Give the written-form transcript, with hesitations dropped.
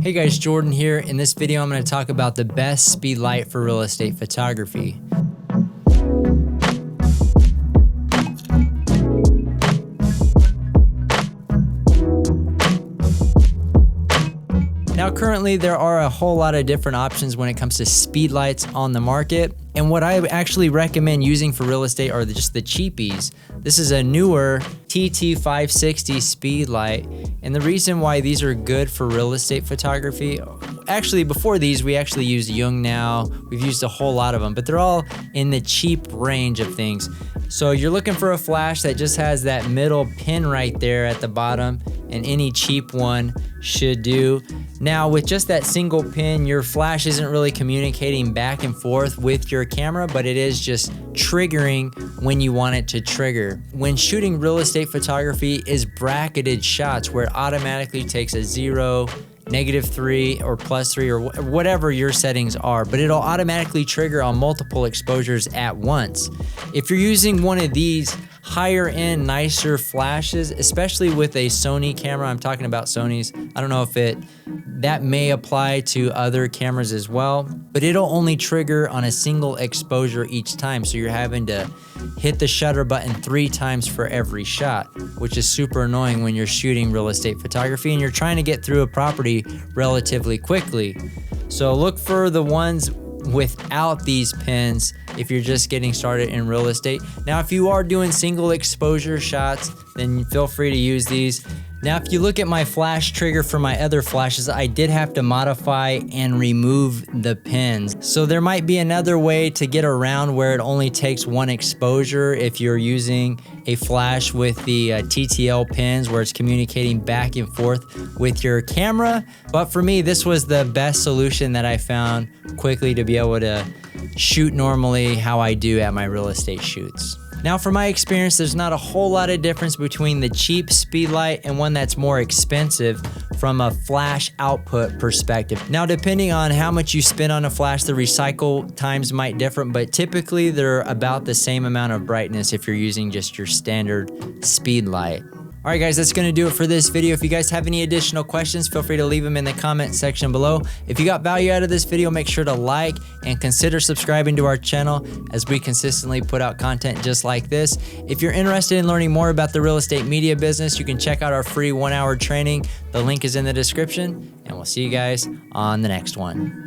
Hey guys, Jordan here. In this video, I'm going to talk about the best speed light for real estate photography. Now currently there are a whole lot of different options when it comes to speed lights on the market. And what I actually recommend using for real estate are just the cheapies. This is a newer TT560 speed light. And the reason why these are good for real estate photography, actually before these we actually used Young Now. We've used a whole lot of them, but they're all in the cheap range of things. So you're looking for a flash that just has that middle pin right there at the bottom, and any cheap one should do. Now with just that single pin, your flash isn't really communicating back and forth with your camera, but it is just triggering when you want it to trigger. When shooting real estate photography is bracketed shots where it automatically takes a 0, -3 or +3 or whatever your settings are, but it'll automatically trigger on multiple exposures at once. If you're using one of these higher end, nicer flashes, especially with a Sony camera, I'm talking about Sony's, I don't know if that may apply to other cameras as well, but it'll only trigger on a single exposure each time. So you're having to hit the shutter button 3 times for every shot, which is super annoying when you're shooting real estate photography and you're trying to get through a property relatively quickly. So look for the ones without these pins if you're just getting started in real estate. Now, if you are doing single exposure shots, then feel free to use these. Now, if you look at my flash trigger for my other flashes, I did have to modify and remove the pins. So there might be another way to get around where it only takes 1 exposure if you're using a flash with the TTL pins where it's communicating back and forth with your camera. But for me, this was the best solution that I found quickly to be able to shoot normally how I do at my real estate shoots. Now, from my experience, there's not a whole lot of difference between the cheap speed light and one that's more expensive from a flash output perspective. Now, depending on how much you spend on a flash, the recycle times might differ, but typically they're about the same amount of brightness if you're using just your standard speed light. All right, guys, that's going to do it for this video. If you guys have any additional questions, feel free to leave them in the comment section below. If you got value out of this video, make sure to like and consider subscribing to our channel as we consistently put out content just like this. If you're interested in learning more about the real estate media business, you can check out our free 1-hour training. The link is in the description, and we'll see you guys on the next one.